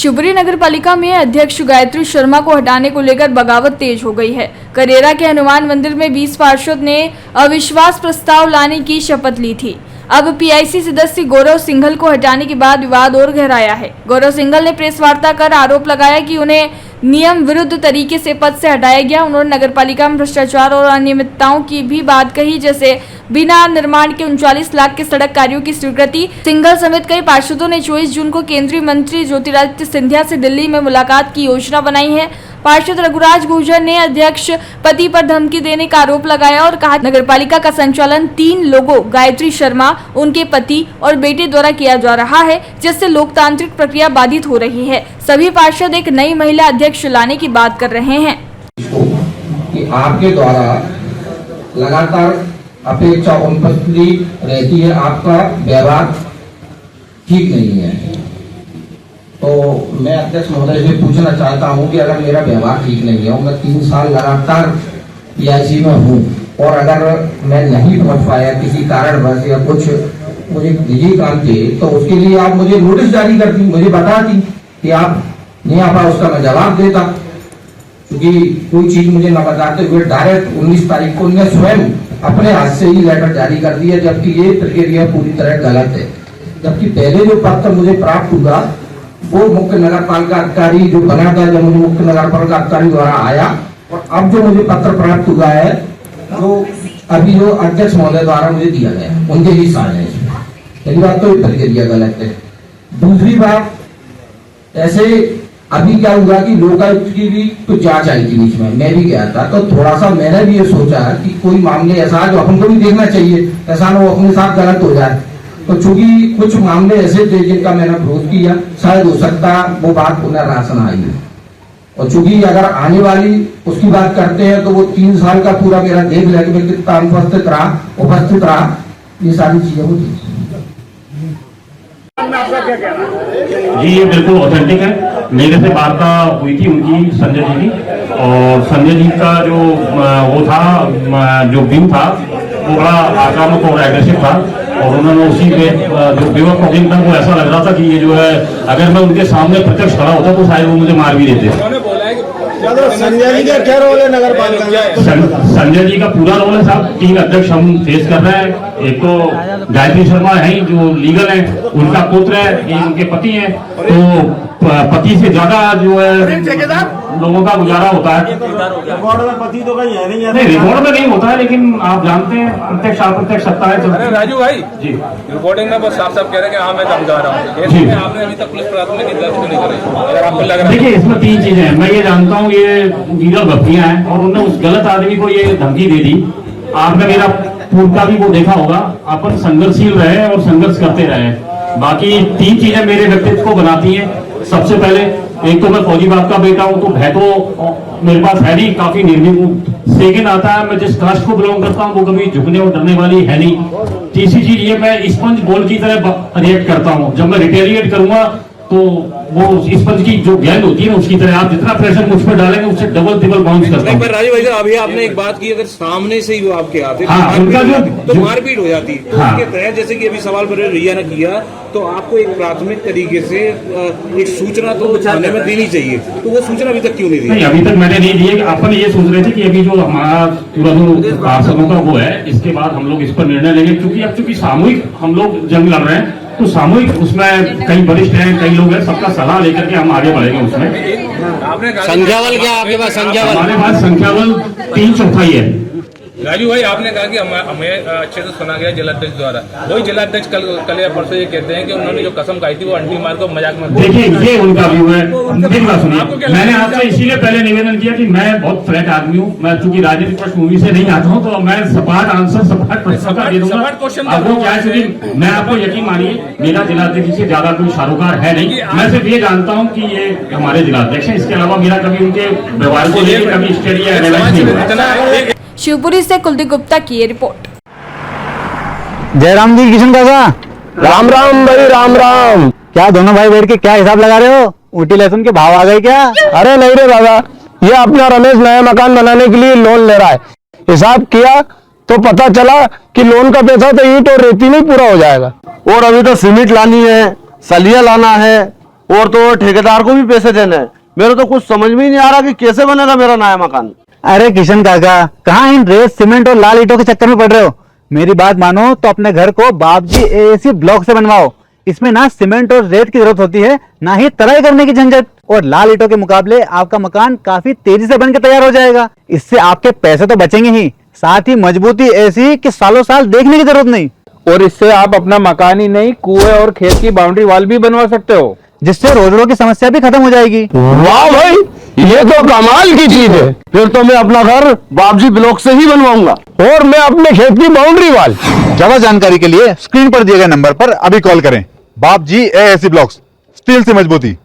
शिवपुरी नगर पालिका में अध्यक्ष गायत्री शर्मा को हटाने को लेकर बगावत तेज हो गई है। करेरा के हनुमान मंदिर में 20 पार्षद ने अविश्वास प्रस्ताव लाने की शपथ ली थी। अब पीआईसी सदस्य गौरव सिंघल को हटाने के बाद विवाद और गहराया है। गौरव सिंघल ने प्रेस वार्ता कर आरोप लगाया कि उन्हें नियम विरुद्ध तरीके से पद से हटाया गया। उन्होंने नगरपालिका में भ्रष्टाचार और अनियमितताओं की भी बात कही, जैसे बिना निर्माण के 39 लाख के सड़क कार्यों की स्वीकृति। सिंघल समेत कई पार्षदों ने 24 जून को केंद्रीय मंत्री ज्योतिरादित्य सिंधिया से दिल्ली में मुलाकात की योजना बनाई है। पार्षद रघुराज गुर्जर ने अध्यक्ष पति पर धमकी देने का आरोप लगाया और कहा नगरपालिका का संचालन 3 लोगों गायत्री शर्मा, उनके पति और बेटे द्वारा किया जा रहा है, जिससे लोकतांत्रिक प्रक्रिया बाधित हो रही है। सभी पार्षद एक नई महिला अध्यक्ष लाने की बात कर रहे हैं कि आपके द्वारा लगातार अपेक्षा उन पर रहती है, आपका व्यवहार ठीक नहीं है। तो मैं अध्यक्ष महोदय से पूछना चाहता हूं कि अगर मेरा व्यवहार ठीक नहीं है, मैं 3 साल लगातार पीआईसी में हूं और अगर मैं नहीं पहुंच पाया किसी कारणवश या कुछ मुझे निजी काम थे, तो उसके लिए आप मुझे नोटिस जारी करती, मुझे बताती कि आप नहीं आ पाए, उसका मैं जवाब देता। क्योंकि कोई चीज मुझे न बताते हुए डायरेक्ट 19 तारीख को उन्होंने स्वयं अपने हाथ से ही लेटर जारी कर दिया, जबकि ये प्रक्रिया पूरी तरह गलत है। जबकि पहले जो पत्र मुझे प्राप्त हुआ वो मुख्य नगर पालिका अधिकारी जो बना था, जब मुझे मुख्य नगर पालिका अधिकारी द्वारा आया, और अब जो मुझे पत्र प्राप्त हुआ है जो अभी जो अध्यक्ष महोदय द्वारा मुझे दिया गया, उनके ही साथ है। पहली बात तो ये प्रक्रिया गलत है। दूसरी बात, ऐसे अभी क्या हुआ कि लोकायुक्त की भी कुछ जांच आई थी बीच में, मैं भी गया था, तो थोड़ा सा मैंने भी ये सोचा कि कोई मामले ऐसा जो अपन को भी देखना चाहिए, ऐसा ना वो अपने साथ गलत हो जाए। तो चूंकि कुछ मामले ऐसे थे जिनका मैंने विरोध किया, शायद हो सकता वो बात पुनर्रासन आई है। और चूंकि अगर आने वाली उसकी बात करते हैं तो वो 3 साल का पूरा मेरा देख लिया कि मैं कितना उपस्थित रहा, ये सारी चीजें होती। जी ये बिल्कुल ऑथेंटिक है। मेरे से वार्ता हुई थी उनकी संजय जी की, और संजय जी का जो वो था, जो व्यू था वो बड़ा आक्रामक और एग्रेसिव था, और उन्होंने उसी में जो बेवक टॉकिंग था वो ऐसा लग रहा था कि ये जो है अगर मैं उनके सामने प्रत्यक्ष खड़ा होता तो शायद वो मुझे मार भी देते। संजय जी का क्या रोल है नगर पालिका? संजय जी का पूरा रोल है साहब। 3 अध्यक्ष हम फेस कर रहे हैं। एक तो गायत्री शर्मा है जो लीगल है, उनका पुत्र है, ये उनके पति है, तो पति से ज्यादा जो है लोगों का गुजारा होता है। रिकॉर्ड में पति तो कहीं है नहीं, रिकॉर्ड में नहीं होता है, लेकिन आप जानते हैं प्रत्यक्ष अप्रत्यक्ष सत्ता है। अरे राजू भाई जी, रिकॉर्डिंग में बस साफ साफ कह रहे हैं कि हाँ मैं धमका रहा हूँ। आपने अभी तक पुलिस प्राथमिकी दर्ज क्यों नहीं करी? अगर आपको लग रहा है, देखिए इसमें 3 चीजें हैं। मैं ये जानता हूँ ये लीगल भर्तियां हैं, और उन्होंने उस गलत आदमी को ये धमकी दे दी। आपने मेरा पूर्व का भी वो देखा होगा, अपन संघर्षशील रहे और संघर्ष करते रहे। बाकी 3 चीजें मेरे व्यक्तित्व को बनाती हैं। सबसे पहले एक तो मैं फौजी बाप का बेटा हूं, तो भय तो मेरे पास है नहीं, काफी निर्भीक हूं। सेकंड आता है मैं जिस कास्ट को बिलोंग करता हूं वो कभी झुकने और डरने वाली है नहीं। तीसरी चीज ये, मैं स्पंज बॉल की तरह रिएक्ट करता हूं। जब मैं रिटेलिएट करूंगा तो वो स्पंज की जो गेंद होती है ना उसकी तरह, आप जितना प्रेशर मुझ पर डालेंगे उससे डबल ट्रिपल बाउंस करता हूं। पर राजू भाई साहब अभी आपने एक बात की, अगर सामने से ही वो आपके आते उनका तो मारपीट हो जाती है। हाँ। उसके तहत जैसे कि अभी सवाल पर रिया ने किया, तो आपको एक प्राथमिक तरीके से एक सूचना तो थाने में देनी चाहिए, तो वो सूचना अभी तक क्यों नहीं दी? नहीं, अभी तक मैंने नहीं दी। अपन ये सोच रहे थे कि अभी जो हमारा पूरा जो पार्षदों का वो है, इसके बाद हम लोग इस पर निर्णय लेंगे, क्योंकि अब चूंकि सामूहिक हम लोग जंग लड़ रहे हैं, तो सामूहिक उसमें कई वरिष्ठ हैं, कई लोग हैं, सबका सलाह लेकर के हम आगे बढ़ेंगे। उसमें संख्याबल क्या आपके पास? हमारे पास संख्याबल 3/4 है। राजू भाई आपने कहा कि हमें अच्छे से सुना गया जिलाध्यक्ष द्वारा। वही जिलाध्यक्ष कल या परसों ये कहते हैं कि उन्होंने जो कसम खाई थी वो अंटी मार को मजाक में। देखिए ये उनका व्यू है। मैंने आपसे इसीलिए पहले निवेदन किया कि मैं बहुत फ्रैंक आदमी हूँ। मैं चूंकि राजनीतिक पृष्ठभूमि से नहीं आता हूँ, तो मैं सपाट आंसर सपाट प्रश्न का दे दूंगा। अब वो क्या है, मैं आपको यकीन मानिए मेरा जिलाध्यक्ष से ज्यादा कोई सारोकार है नहीं। मैं सिर्फ ये जानता हूँ कि ये हमारे जिलाध्यक्ष है। इसके अलावा मेरा कभी उनके व्यवहार को लेकर कभी स्टडी या एनालाइज नहीं हुआ। शिवपुरी से कुलदीप गुप्ता की ये रिपोर्ट। जयराम जी, किशन काका, राम राम भाई, राम राम। क्या दोनों भाई बैठ के क्या हिसाब लगा रहे हो? ऊटी लहसुन के भाव आ गए क्या? अरे नहीं रे दादा, ये अपना रमेश नया मकान बनाने के लिए लोन ले रहा है। हिसाब किया तो पता चला कि लोन का पैसा तो ईंट और रेती नहीं पूरा हो जाएगा, और अभी तो सीमेंट लानी है, सलिया लाना है, और तो ठेकेदार को भी पैसे देने हैं। मेरे तो कुछ समझ में ही नहीं आ रहा कि कैसे बनेगा मेरा नया मकान। अरे किशन काका, कहाँ इन रेत सीमेंट और लाल ईंटों के चक्कर में पड़ रहे हो? मेरी बात मानो तो अपने घर को बाबजी एएसी ब्लॉक से बनवाओ। इसमें ना सीमेंट और रेत की जरूरत होती है, ना ही तराई करने की झंझट। और लाल ईंटों के मुकाबले आपका मकान काफी तेजी से बनकर तैयार हो जाएगा। इससे आपके पैसे तो बचेंगे ही, साथ ही मजबूती ऐसी कि सालों साल देखने की जरूरत नहीं। और इससे आप अपना मकान ही नहीं, कुएं और खेत की बाउंड्री वॉल भी बनवा सकते हो, जिससे रोजगार की समस्या भी खत्म हो जाएगी। वाह भाई, ये तो कमाल की चीज है। फिर तो मैं अपना घर बाबजी ब्लॉक से ही बनवाऊंगा। और मैं अपने खेत की बाउंड्री वॉल। ज्यादा जानकारी के लिए स्क्रीन पर दिए गए नंबर पर अभी कॉल करें। बाबजी एएसी ब्लॉक्स, स्टील से मजबूती।